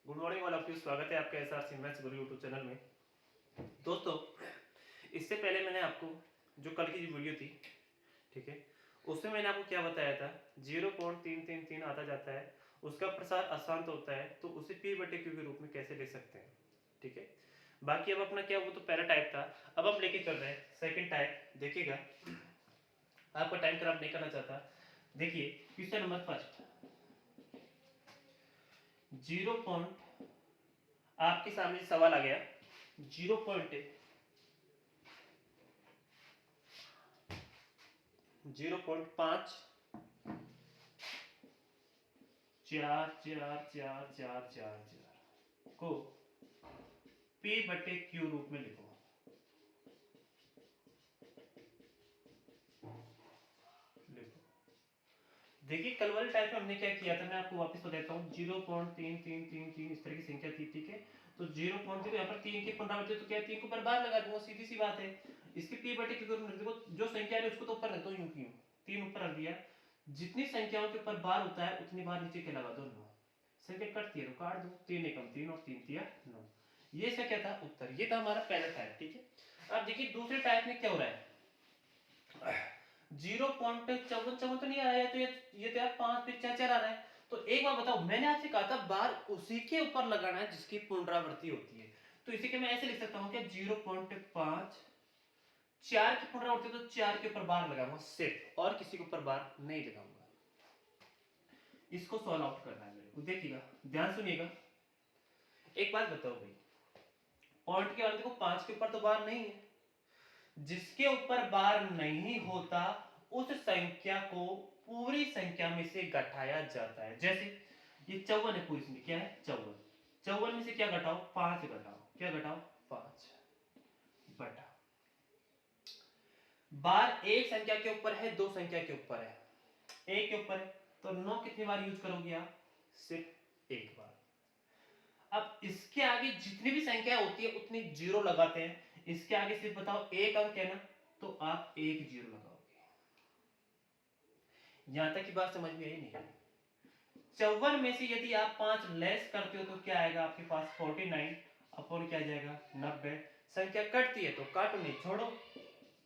Good morning all of you. स्वागत है आपका एसआर मैथ्स गुरु यूट्यूब चैनल में। दोस्तों, इससे पहले मैंने आपको जो कल की जो वीडियो थी, ठीक है, उसमें मैंने आपको क्या बताया था, 0.333 आता जाता है, उसका प्रसार अशांत होता है, तो उसे पी बटे क्यू के रूप में कैसे ले सकते हैं। ठीक है, बाकी अब अपना क्या, वो तो पहला टाइप था। अब हम लेके चल रहे हैं सेकेंड टाइप। देखिएगा, आपका टाइम खराब नहीं करना चाहता। देखिए क्वेश्चन नंबर फर्स्ट, 0. आपके सामने सवाल आ गया, 0.4 को P बटे Q रूप में लिखो। देखिए कल वाले टाइप में हमने क्या किया था, मैं आपको वापस बताता हूँ। 0.3333 इस तरह की संख्या थी, ठीक है। तो 0.0 यहाँ पर 3 की पुनरावृत्ति, तो क्या 3 को ऊपर बार लगा दूंगा, सीधी सी बात है। इसके P बटे Q रूप में देखो, जो संख्या है उसको तो ऊपर रखता हूँ, यूं की 3 ऊपर रख दिया। जितनी संख्याओं के ऊपर बार होता है उतनी बार नीचे के लगा दो, 9। संख्या कटती है तो काट दो, 3 एकम 3 और 3 तिया 9। ये संख्या था उत्तर। ये था हमारा पहला टाइप, ठीक है। अब देखिए दूसरे टाइप में क्या हो रहा है, 0.54 तो नहीं आ रहा है, तो ये तो यार 5 पे 4 आ रहा है। तो एक बार बताओ, मैंने आपसे कहा था बार उसी के ऊपर लगाना है जिसकी पुनरावृत्ति होती है। तो इसी के मैं ऐसे लिख सकता हूँ कि 0.5 4 की पुनरावृत्ति, तो 4 के ऊपर बार लगाऊंगा सिर्फ, और किसी के ऊपर बार नहीं लगाऊंगा। इसको सॉल्व आउट करना है मेरे को। देखिएगा, ध्यान सुनिएगा, एक बात बताओ भाई, पॉइंट के वाले देखो 5 के ऊपर तो बार नहीं है। जिसके ऊपर बार नहीं होता उस संख्या को पूरी संख्या में से घटाया जाता है। जैसे ये 54 है, पूरी संख्या क्या है 54। 54 में से क्या घटाओ, 5 घटाओ, क्या घटाओ 5 बटा। बार एक संख्या के ऊपर है, दो संख्या के ऊपर है, एक के ऊपर है, तो 9 कितनी बार यूज करोगे आप, सिर्फ एक बार। अब इसके आगे जितनी भी संख्या होती है उतनी जीरो लगाते हैं। इसके आगे सिर्फ बताओ एक अंक है ना, तो आप एक जीरो लगाओगे। यहां तक की बात समझ में आई नहीं? 54 में से यदि आप 5 लेस करते हो तो क्या आएगा आपके पास, 49 अपॉन क्या जाएगा 90। संख्या कटती है तो काटो नहीं, छोड़ो।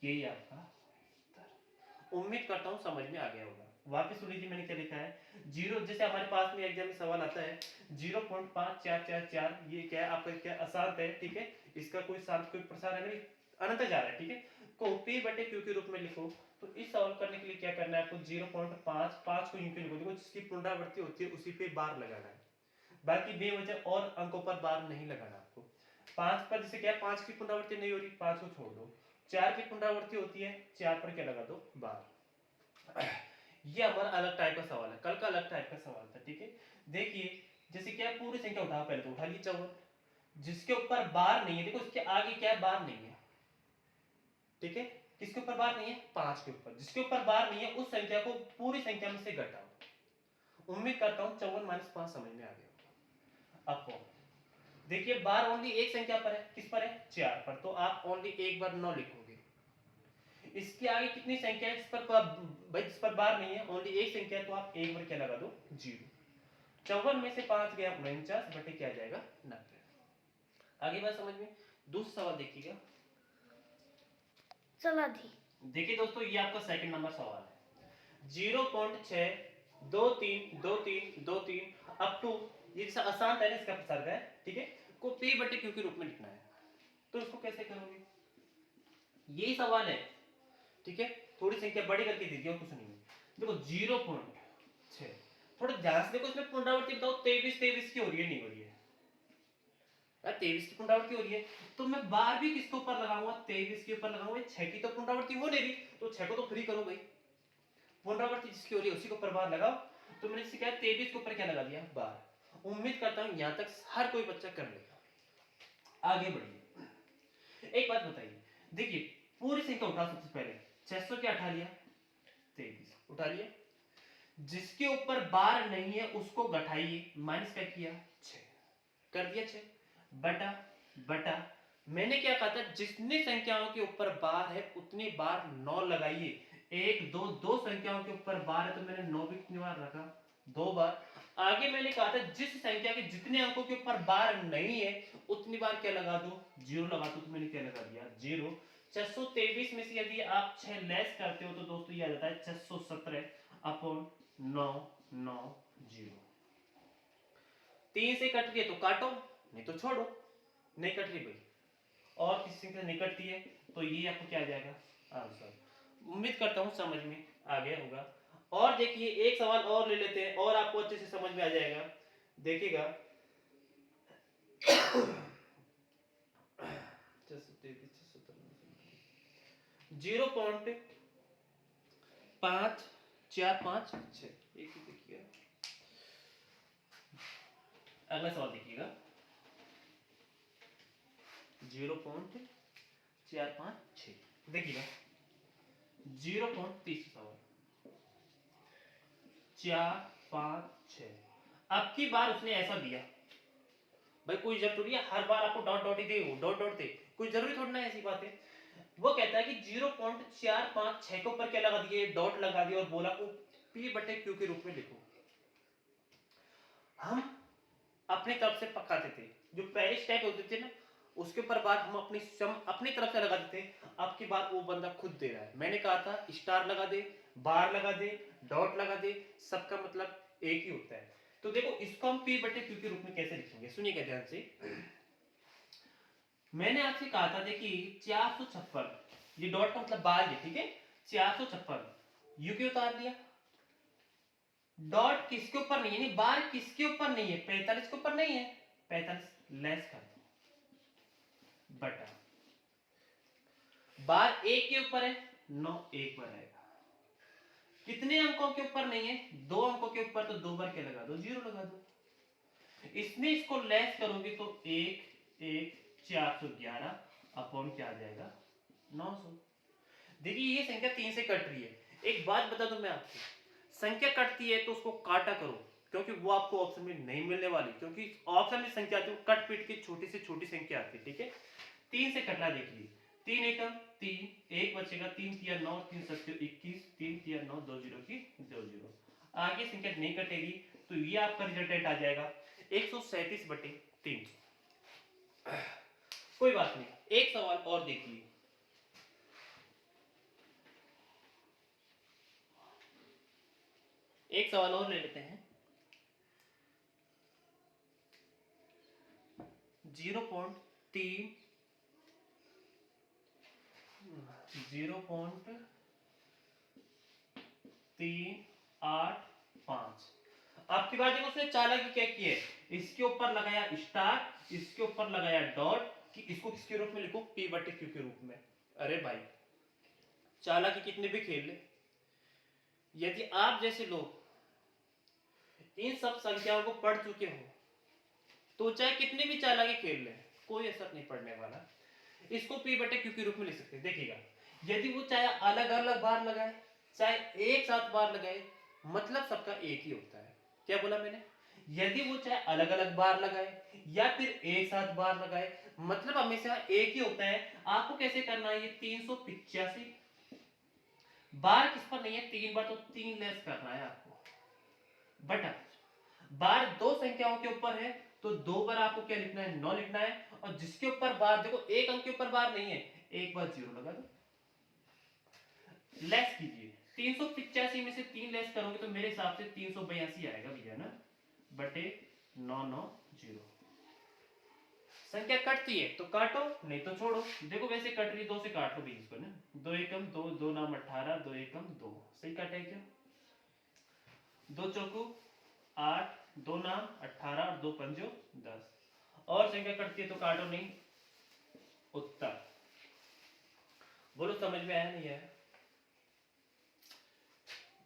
यही आपका उत्तर। उम्मीद करता हूं समझ में आ गया होगा। वापस सुन लीजिए मैंने क्या लिखा है। जीरो, जैसे हमारे पास में एग्जाम में सवाल आता है 0.5444, ये क्या है आपका, क्या अशांत है, ठीक है। इसका कोई शांत कोई प्रसार है नहीं, अनंत जा रहा है, ठीक है। को P बटे Q के रूप में लिखो। तो इस सवाल करने के लिए क्या करना है आपको, 0.5 को यूं क्यों लिखो, देखो जिसकी पुनरावृत्ति होती है उसी पे बार लगाना है, बाकी बेवजह और अंकों पर बार नहीं लगाना आपको। 5 पर जैसे क्या 5 की पुनरावृत्ति नहीं हो रही, 5 को छोड़ दो। 4 की पुनरावृत्ति होती है, 4 पर क्या लगा दो, बार। ये हमारा अलग टाइप का सवाल है, कल का अलग टाइप का सवाल था, ठीक है। देखिए जैसे क्या पूरी संख्या उठाओ, पहले तो उठा ली 54, जिसके ऊपर बार नहीं है, देखो इसके आगे क्या बार नहीं है, ठीक है। किसके ऊपर बार नहीं है, 5 के ऊपर। जिसके ऊपर बार नहीं है उस संख्या को पूरी संख्या में से घटाओ। उम्मीद करता हूं 54 माइनस 5 समझ में आ गया। अब देखिए बार ओनली एक संख्या पर है, किस पर है 4 पर, तो आप ओनली एक बार 9 लिखोगे। इसके आगे कितनी संख्या है जिस पर भाई जिस पर बार नहीं है, ओनली एक संख्या है, तो आप एक बार क्या लगा दो, 0। 54 में से 5 गया 49 बटे क्या आ जाएगा 90। आगे बात समझ में। दूसरा सवाल देखिएगा, चला दी। देखिए दोस्तों, ये आपका सेकंड नंबर सवाल है। 0.6232323 अप टू, ये जैसा आसान है ना इसका प्रसार है, ठीक है, को P बटे Q के रूप में लिखना है। तो इसको कैसे करोगे, यही सवाल है, ठीक है। थोड़ी संख्या बड़ी करके दे दी और कुछ नहीं है। देखो 0.6, थोड़ा ध्यान से देखो, इसमें पुनरावृत्ति बताओ 23 की हो रही है, नहीं हो रही है यार, 23 की पुनरावृत्ति हो रही है, तो मैं बार भी किसके ऊपर लगाऊंगा, 23 के ऊपर लगाऊंगा। 6 की तो पुनरावृत्ति हो नहीं रही, तो 6 को तो फ्री करो भाई, पुनरावृत्ति जिसकी हो रही है उसी के ऊपर बार लगाओ। तो मैंने क्या 23 के ऊपर क्या लगा दिया, बार। उम्मीद करता हूं यहां तक हर कोई बच्चा कर लेगा। आगे बढ़िए, एक बात बताइए, देखिए पूरी संख्या उठा, सबसे पहले 600 क्या उठा लिया, 23 उठा लिया। जिसके ऊपर बार नहीं है उसको घटाइए, माइनस क्या किया 6 कर दिया, 6 बटा बटा। मैंने क्या कहा था, जितनी संख्याओं के ऊपर बार है उतनी बार 9 लगाइए। एक दो दो संख्याओं के ऊपर बार है, तो मैंने 9 भी कितनी बार रखा, 2 बार। आगे मैंने कहा था जिस संख्या के जितने अंकों के ऊपर बार नहीं है उतनी बार क्या लगा दो, 0 लगा दो। तो मैंने क्या लगा दिया, 0। 623 में से यदि आप 6 लेस करते हो तो दोस्तों ये आ जाता है 617 अपॉन 9 9 0। 3 से कट गए तो काटो, नहीं तो छोड़ो। नहीं कट रही भाई, और किसी संख्या नहीं कटती है तो ये आपको क्या आ जाएगा, आंसर। उम्मीद करता हूँ समझ में आ गया होगा। और देखिए एक सवाल और ले लेते हैं और आपको अच्छे से समझ में आ जाएगा। देखिएगा 0.5456। एक ही देखिएगा, अगला सवाल देखिएगा 0.456। देखिएगा 0.30 सवाल 456। अब की बार उसने ऐसा दिया, भाई कोई जरूरत थोड़ी है हर बार आपको डॉट डॉट ही दे, डॉट डॉट दे, कोई जरूरी थोड़ी ना ऐसी बात है। वो कहता है कि 0.456 के ऊपर क्या लगा दिए, डॉट लगा दिया और बोला को पी बटे क्यू के रूप में लिखो। हम अपनी तरफ से पकाते थे, जो पहले स्टेप होते थे ना उसके ऊपर बार हम अपनी तरफ से लगा देते। अब की बात वो बंदा खुद दे रहा है। मैंने कहा था स्टार लगा दे, बार लगा दे, डॉट लगा दे, सबका मतलब एक ही होता है। तो देखो इसको हम पी बटे क्यू के रूप में कैसे लिखेंगे, सुनिएगा ध्यान से। मैंने आपसे कहा था देखिए 456, ये डॉट का मतलब बार है, ठीक है। 456 यू के उतार दिया, डॉट किसके ऊपर नहीं है, यानी बार किसके ऊपर नहीं है, 45 के ऊपर नहीं है, 45 लेस कर दो बटा बार एक के ऊपर है, 9 एक पर आएगा। कितने अंकों के ऊपर नहीं है, 2 अंकों के ऊपर, तो 2 बार क्या लगा दो, 0 लगा दो। इसमें इसको लेस करोगे तो 1 1 411 अपॉन क्या आ जाएगा 900। देखिए ये संख्या 3 से कट रही है। एक बात बता दूं मैं आपको, संख्या कटती है तो उसको काटा करो, क्योंकि वो आपको ऑप्शन में नहीं मिलने वाली, क्योंकि ऑप्शन में संख्या आती है कट पीट की छोटी से छोटी संख्या आती है, ठीक है। 3 से कटना देखिए, 3 एकम 3, एक बचेगा, 3 तिया 9, 3 सत्ते 21, 3 तिया 9, 2 जीरो की 2 जीरो। आगे संख्या नहीं कटेगी तो ये आपका रिजल्टेंट आ जाएगा 137 बटे 3। कोई बात नहीं, एक सवाल और देखिए, एक सवाल और ले लेते हैं। 0.3 0.385। आपकी बात देखो उसने चालाकी क्या की है, इसके ऊपर लगाया स्टार, इसके ऊपर लगाया डॉट, कि इसको किसके रूप में लिखो, पी बटे क्यू के रूप में। अरे भाई चालाकी कितने भी खेल ले, यदि आप जैसे लोग इन सब संख्याओं को पढ़ चुके हो तो चाहे कितने भी चालाकी खेल ले कोई असर नहीं पड़ने वाला। इसको पी बटे क्यू के रूप में लिख सकते हैं। देखिएगा यदि वो चाहे अलग अलग बार लगाए चाहे एक साथ बार लगाए, मतलब सबका एक ही होता है। क्या बोला मैंने, यदि वो चाहे अलग अलग बार लगाए या फिर एक साथ बार लगाए, मतलब हमेशा एक ही होता है। आपको कैसे करना है, ये 385 बार किस पर नहीं है, 3 बार, तो 3 लेस करना है आपको, बटा बार 2 संख्याओं के ऊपर है तो 2 बार आपको क्या लिखना है, 9 लिखना है। और जिसके ऊपर बार देखो एक अंक के ऊपर बार नहीं है, एक बार 0 लगा दो, लेस कीजिए। 385 में से 3 लेस करोगे तो मेरे हिसाब से 382 आएगा भैया ना, बटे 990। संख्या कटती है तो काटो, नहीं तो छोड़ो। देखो वैसे कट रही है, 2 से काट लो भैया इसको ना, 2 एकम 2, 2 नाम 18, 2 एकम 2, सही काटा है क्या, 2 चौको 8, 2 नाम 18 और 2 पंजो 10। और संख्या कटती है तो काटो नहीं, उत्तर। बोलो समझ में आया नहीं आया।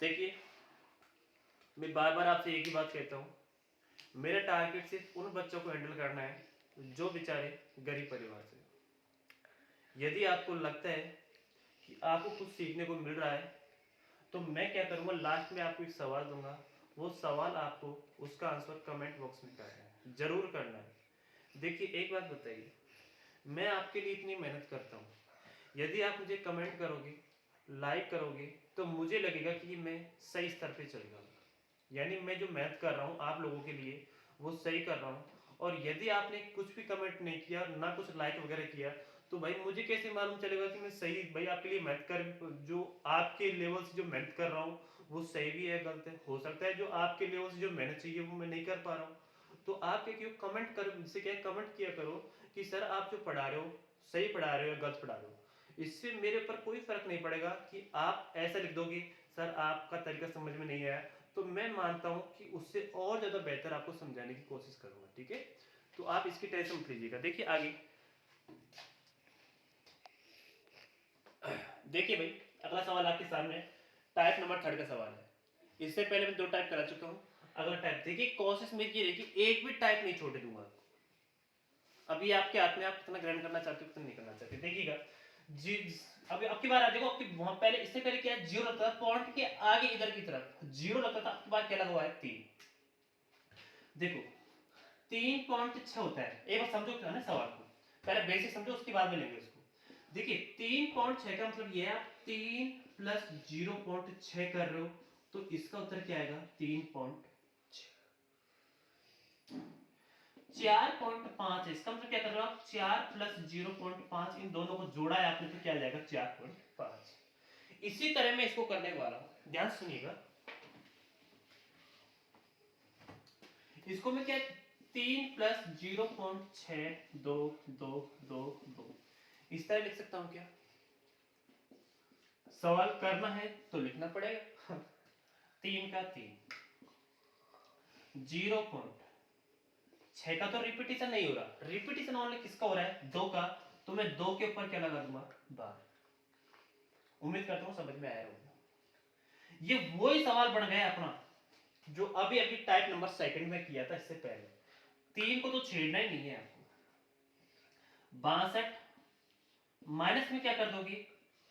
देखिए मैं बार बार आपसे एक ही बात कहता हूँ, मेरा टारगेट सिर्फ उन बच्चों को हैंडल करना है जो बेचारे गरीब परिवार से। यदि आपको लगता है कि आपको कुछ सीखने को मिल रहा है तो मैं क्या करूँगा, लास्ट में आपको एक सवाल दूंगा, वो सवाल आपको उसका आंसर कमेंट बॉक्स में करना है, जरूर करना है। देखिए एक बात बताइए, मैं आपके लिए इतनी मेहनत करता हूँ, यदि आप मुझे कमेंट करोगे, लाइक करोगे, तो मुझे लगेगा कि मैं सही स्तर पे चल रहा हूँ। यानी मैं जो मेहनत कर रहा हूँ आप लोगों के लिए वो सही कर रहा हूँ। और यदि आपने कुछ भी कमेंट नहीं किया, ना कुछ लाइक वगैरह किया, तो भाई मुझे कैसे मालूम चलेगा कि मैं सही भाई आपके लिए मेहनत कर, जो आपके लेवल से जो मेहनत कर रहा हूँ वो सही भी है गलत है। हो सकता है जो आपके लेवल से जो मेहनत चाहिए वो मैं नहीं कर पा रहा हूँ। तो आप क्या क्यों कमेंट कर से क्या कमेंट किया करो कि सर आप जो पढ़ा रहे हो सही पढ़ा रहे हो या गलत पढ़ा रहे हो। इससे मेरे ऊपर कोई फर्क नहीं पड़ेगा कि आप ऐसा लिख दोगे सर आपका तरीका समझ में नहीं आया, तो मैं मानता हूं कि उससे और ज़्यादा बेहतर आपको समझाने की कोशिश करूंगा, ठीक है। तो आप इसकी टेंशन मत लीजिएगा। देखिए आगे, देखिए भाई अगला सवाल आपके सामने टाइप नंबर 3 का सवाल है। इससे पहले मैं 2 टाइप करा चुका हूँ। अगला टाइप देखिए, कोशिश मेरी ये रही कि एक भी टाइप नहीं छोड़े दूंगा। अभी आपके हाथ में, आप कितना ग्रहण करना चाहते हो कितना नहीं करना चाहते, देखिएगा जी। अभी आपकी बार आ, देखो आपकी वहां पहले इससे पहले क्या जीरो लगता था पॉइंट के आगे इधर की तरफ जीरो लगता था, आपके बाद क्या लगा हुआ है 3। देखो 3.6 होता है, एक बार समझो क्या ना सवाल को, पहले बेसिक समझो उसके बाद में लेंगे उसको। देखिए 3.6 का मतलब ये है आप 3 प्लस 0.6 कर रहे हो, तो इसका उत्तर क्या आएगा 3.6। 4.5 है, इसका मतलब क्या कर रहे हो आप 4 प्लस 0.5 इन दोनों को जोड़ा है आपने, तो क्या आ जाएगा 4.5। इसी तरह मैं इसको करने वाला हूं, ध्यान सुनिएगा। इसको मैं क्या 3 प्लस 0.6 2 2 2 2 इस तरह लिख सकता हूं क्या। सवाल करना है तो लिखना पड़ेगा 3 का 3 0.6 का तो रिपीटिशन नहीं हो रहा, रिपीटिशन ओनली किसका हो रहा है 2 का, तो मैं 2 के ऊपर क्या लगा दूंगा 12। उम्मीद करता हूं समझ में आया होगा। ये वही सवाल बन गया अपना जो अभी अभी टाइप नंबर सेकंड में किया था इससे पहले। 3 को तो छेड़ना ही नहीं है आपको। 62 माइनस में क्या कर दोगे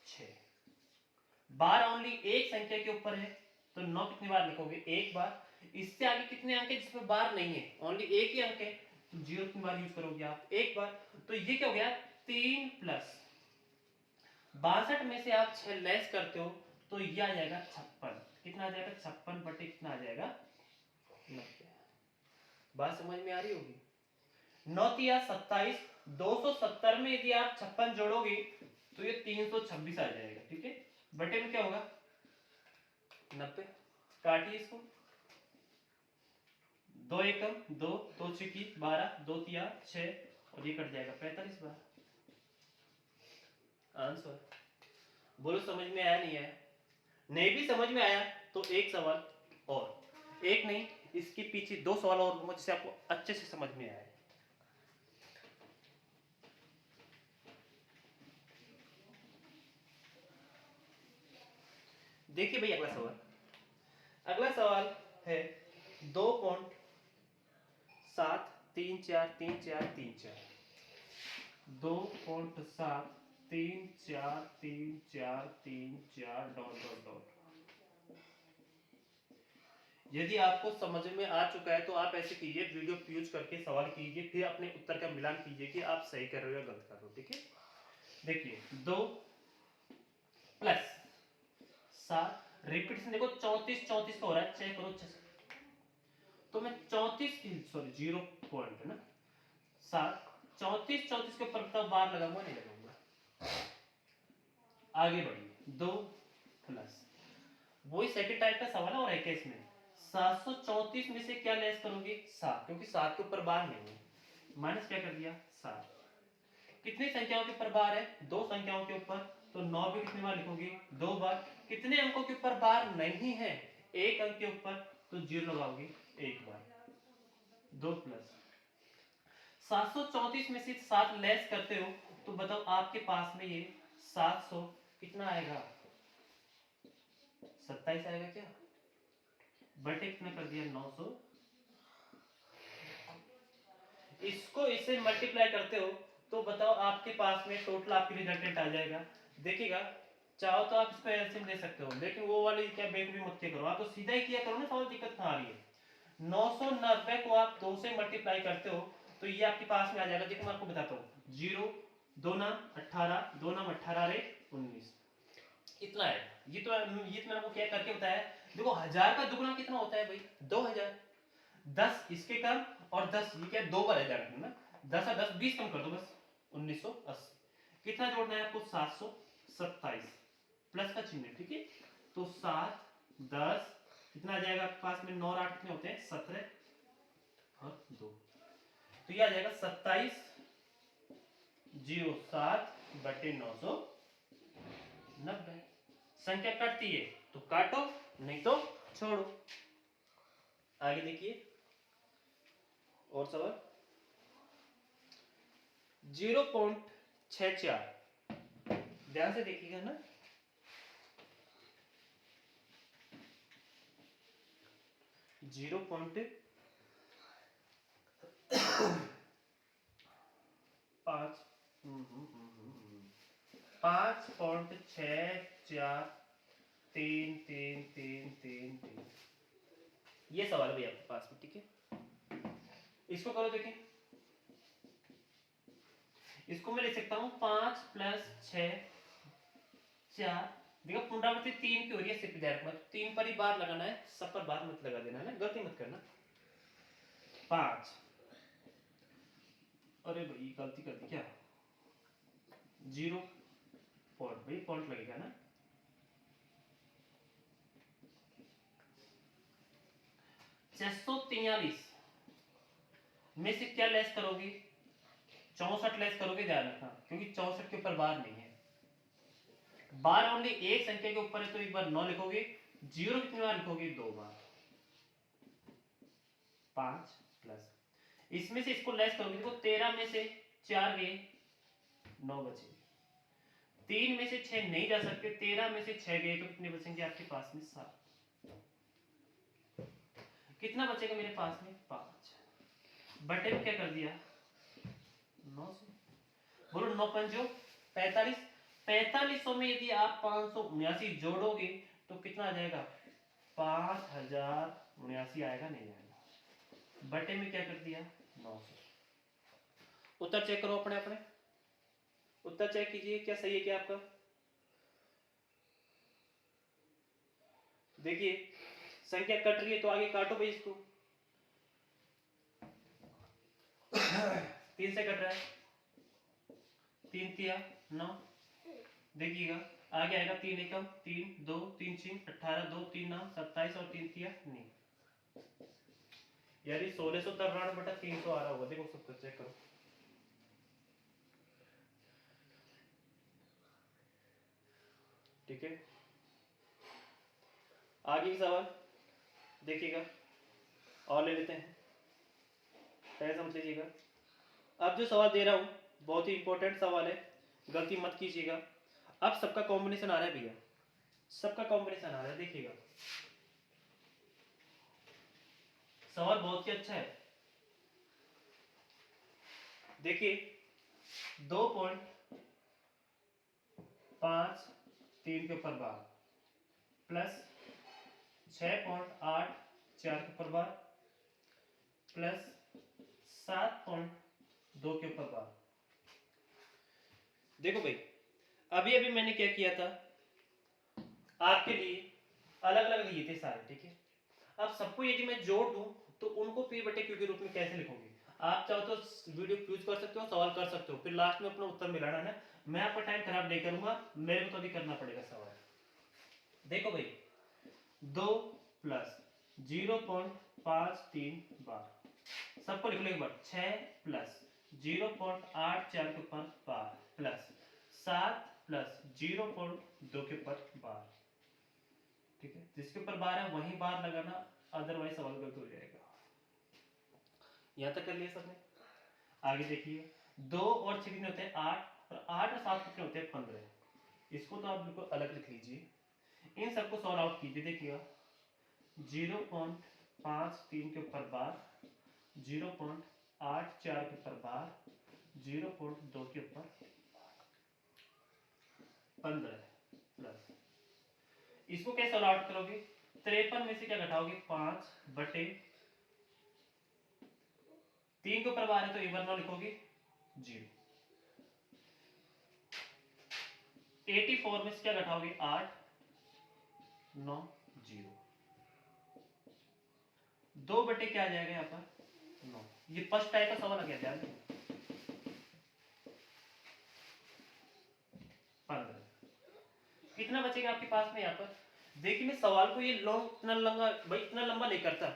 6। 12 ओनली एक संख्या के ऊपर है, तो 9 कितनी बार लिखोगे एक बार। इससे आगे कितने अंक है जिसमें बार नहीं है, ओनली एक ही अंक है, तो 0 कितनी बार यूज करोगे आप एक बार। तो ये क्या हो गया 3 प्लस 62 में से आप 6 लेस करते हो तो ये आ जाएगा 56। कितना आ जाएगा 56 बटे कितना आ जाएगा 90। बात समझ में आ रही होगी। 9 या 27, 270 में यदि आप 56 जोड़ोगे तो ये 326 आ जाएगा, ठीक है। बटे में क्या होगा 90। काटिए इसको, 2 एकम 2 2 छिकी 12 2 तिया 6 और ये कट जाएगा 45 बार। आंसर बोलो समझ में आया नहीं आया। नहीं भी समझ में आया तो एक सवाल और, एक नहीं इसके पीछे 2 सवाल और लूंगा जिससे आपको अच्छे से समझ में आए। देखिए भाई अगला सवाल, अगला सवाल है 2.7343434 2.7343434 डॉट डॉट डॉट। यदि आपको समझ में आ चुका है तो आप ऐसे कीजिए, वीडियो यूज करके सवाल कीजिए, फिर अपने उत्तर का मिलान कीजिए कि आप सही कर रहे हो या गलत कर रहे हो, ठीक है। देखिए 2 प्लस 7, रिपीटेशन देखो 34 34 का हो रहा है, चेक करो 6, तो मैं 34 की सॉरी 0 पॉइंट है ना 7 34 34 के ऊपर बताओ बार लगाऊंगा नहीं लगाऊंगा। आगे बढ़िए 2 प्लस वही सेकंड टाइप का सवाल है और एक इसमें 734 में से क्या लेस करोगे 7, क्योंकि 7 के ऊपर बार नहीं है, माइनस क्या कर दिया 7। कितनी संख्याओं के ऊपर बार है 2 संख्याओं के ऊपर, तो 9 भी कितनी बार लिखोगे 2 बार। कितने अंकों के ऊपर बार नहीं है एक अंक के ऊपर, तो 0 लगाओगे एक बार। 2 प्लस 734 में से 7 लेस करते हो तो बताओ आपके पास में ये 700 कितना आएगा 27 आएगा क्या, बटे कितना कर दिया 900। इसको इससे मल्टीप्लाई करते हो तो बताओ आपके पास में टोटल आपकी रिजल्टेंट आ जाएगा। देखिएगा चाहो तो आप इसको एलसीएम ले सकते हो, लेकिन वो वाली क्या बेवकूफी मत किया करो, आप तो सीधा ही किया करो ना, सवाल दिक्कत कहाँ आ रही है। 990 को आप 2 से मल्टीप्लाई करते हो तो ये आपके पास में आ जाएगा। देखो मैं आपको बताता हूँ 0 2 नाम 18 2 नाम 18 रे 19 इतना है। ये तो मैंने आपको क्या करके बताया, देखो 1000 का दुगना कितना होता है भाई 2000, 10 इसके कम और 10 ये क्या 2 बार 1000 है ना, 10 और 10 20 कम कर दो बस 1980। कितना जोड़ना है आपको 727 प्लस का चिन्ह, ठीक है। तो 7 10 कितना आ जाएगा आपके पास में, 9 और 8 कितने होते हैं 17 और 2, तो ये आ जाएगा 2707/990। संख्या कटती है तो काटो नहीं तो छोड़ो। आगे देखिए और सवाल 0.64, ध्यान से देखिएगा ना। 5.64333333, ये सवाल है भैया आपके पास में, ठीक है। इसको करो देखें, इसको मैं लिख सकता हूं 5 + 6 4, देखो पुनरावृत्ति 3 की हो रही है सिर्फ डायरेक्ट मत, 3 पर ही बार लगाना है, सब पर बार मत लगा देना है ना, गलती मत करना। 5, अरे भाई गलती कर दी क्या, 0 पॉइंट, भाई पॉइंट लगेगा ना। 643 में से क्या लेस करोगे, 64 लेस करोगे, ध्यान रखना क्योंकि 64 के ऊपर बार नहीं है, बार ओनली एक संख्या के ऊपर है तो एक बार 9 लिखोगे, 0 कितनी बार लिखोगे 2 बार। 5 प्लस इसमें से इसको लेस करोगे, देखो 13 में से 4 गए 9 बचे, 3 में से 6 नहीं जा सकते, 13 में से 6 गए तो कितने बचेंगे आपके पास में 7, कितना बचेगा मेरे पास में 5, बटे में क्या कर दिया 9 से, बोलो 9 पंजो 45, 4500 में यदि आप 579 जोड़ोगे तो कितना आ जाएगा 5079 आएगा, नहीं आएगा, बटे में क्या कर दिया 900। उत्तर चेक करो अपने अपने, उत्तर चेक कीजिए क्या सही है क्या आपका। देखिए संख्या कट रही है तो आगे काटो भाई इसको, 3 से कट रहा है, 3 तिया 9, देखिएगा आगे आएगा 3 एकम 3 2 3 6 18 2 3 9 27 और 3 तिया नहीं, यानी 1693/300 आ रहा होगा, देखो सब कुछ चेक करो। ठीक है, आगे की सवाल देखिएगा और ले लेते हैं, पहले समझ लीजिएगा। अब जो सवाल दे रहा हूं बहुत ही इंपॉर्टेंट सवाल है, गलती मत कीजिएगा। अब सबका कॉम्बिनेशन आ रहा है भैया, सबका कॉम्बिनेशन आ रहा है, देखिएगा सवाल बहुत ही अच्छा है। देखिए 2.53 के ऊपर बार प्लस 6.84 के ऊपर बार प्लस 7.2 के ऊपर बार। देखो भाई अभी अभी मैंने क्या किया था, आपके लिए अलग अलग लिए थे सारे, ठीक है। अब सबको यदि मैं जोड़ दूं तो उनको पी बटे क्यू के रूप में कैसे लिखोगे, आप चाहो तो वीडियो यूज कर सकते हो, सवाल कर सकते हो, फिर लास्ट में अपना उत्तर मिलाना है। मैं आपका टाइम खराब नहीं करूंगा, मेरे को तो अभी करना पड़ेगा सवाल। देखो भाई 2 + 0.53 बार, सबको लिख लो एक बार, 6 + 0.84 के ऊपर बार प्लस 7 + 0.2 के ऊपर बार, ठीक है। जिसके ऊपर बार है वही बार लगाना, अदरवाइज सवाल गलत हो जाएगा। यहां तक कर लिया सबने, आगे देखिए 2 और 6 कितने होते हैं 8, और 8 और 7 कितने होते हैं 15, इसको तो आप बिल्कुल अलग लिख लीजिए, इन सबको सॉल्व आउट कीजिए, देखिएगा 0.53 के ऊपर बार, 0.84 के ऊपर बार, 0.2 के ऊपर 15 प्लस, इसको कैसे सॉल्व आउट करोगे, 53 में से क्या घटाओगे 5 बटे 3 के ऊपर बार है तो एक बार 9 लिखोगे 0, 84 में से क्या घटाओगे 8 9 0, 2 बटे क्या आ जाएगा यहाँ पर 9। ये फर्स्ट टाइप का सवाल आ गया, ध्यान दें। 15 कितना बचेगा आपके पास में यहाँ पर? देखिए मैं सवाल को ये इतना लंबा भाई इतना लंबा नहीं करता,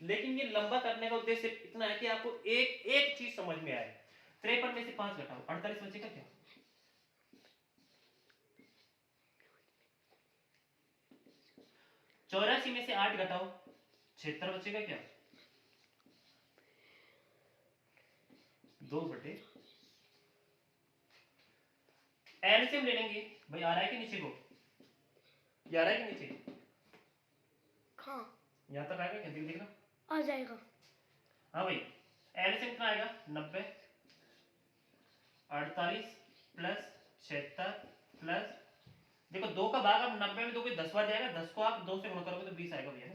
लेकिन ये लंबा करने का उद्देश्य इतना है कि आपको एक एक चीज समझ में आए। 53 में से 5 घटाओ, 48 बचेगा क्या? 84 में से 8 घटाओ, 76 बचेगा क्या? 2 बटे एलसीएम ले लेंगे भाई। आ रहा है कि नीचे को? ये आ रहा है कि नीचे? हाँ यहाँ तक आएगा क्या? दिख ना आ जाएगा। हाँ भाई, एलसीएम कितना आएगा? 90। 48 प्लस 76 प्लस, देखो 2 का भाग आप 90 में दोगे 10 बार जाएगा, 10 को आप 2 से गुणा करोगे तो 20 आएगा भैया।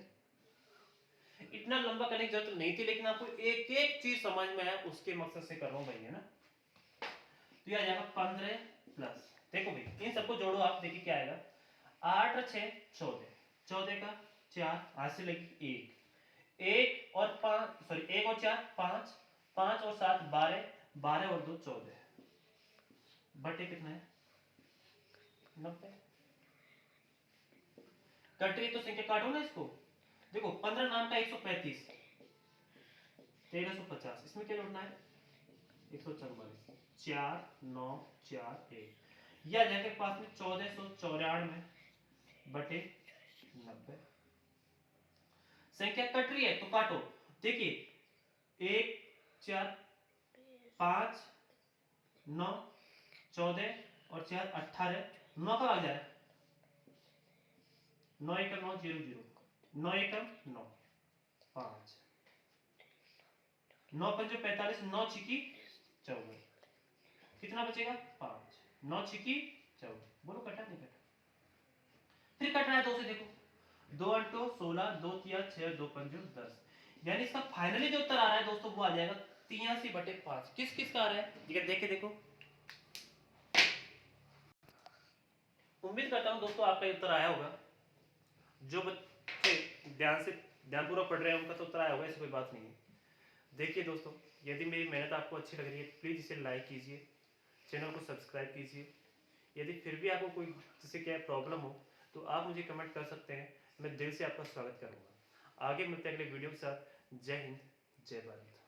इतना लंबा करने की जरूरत नहीं थी, लेकिन आपको एक एक चीज समझ में आया उसके मकसद से कर रहा हूं भाई, है ना। तो ये आ जाएगा 15 प्लस, देखो भाई इन सबको जोड़ो आप, देखिए क्या आएगा। 8 और 6 14, 14 का 4 आज से लगी 1, 1 और 5 सॉरी 1 और 4 5, 5 और 7 12, 12 और 2 14 बटे कितना है 90। कट रही तो संख्या काटो ना इसको। देखो 15 नाम का 135, 1350, इसमें क्या जोड़ना है 144, 4 9 4 1, यह जाके पास में 1494 बटे 90। संख्या कट रही है तो काटो। देखिए 1 4 5 9 14 और 4 18, 9 का भाग जा रहा है, 9 1 9 0 0, 9 1 9 5, 9 5 45, 9 छिकी 14, कितना बचेगा 5, 9 छिकी 14, बोलो कटा नहीं कटा? फिर कट रहा है 2 से, देखो 2 8 16, 2 3 6, 2 5 10, यानी इसका फाइनली जो उत्तर आ रहा है दोस्तों वो आ जाएगा 83 बटे 5। किस किस का आ रहा है देख के देखो। उम्मीद करता हूं दोस्तों आपका उत्तर आया होगा। जो बच्चे ध्यानपूर्वक पढ़ रहे हैं उनका तो उत्तर आया होगा, ऐसी कोई बात नहीं है। देखिए दोस्तों, यदि मेरी मेहनत आपको अच्छी लग रही है प्लीज़ इसे लाइक कीजिए, चैनल को सब्सक्राइब कीजिए। यदि फिर भी आपको कोई जैसे क्या प्रॉब्लम हो तो आप मुझे कमेंट कर सकते हैं, मैं दिल से आपका स्वागत करूंगा। आगे मिलते हैं अगले वीडियो के साथ। जय हिंद, जय भारत।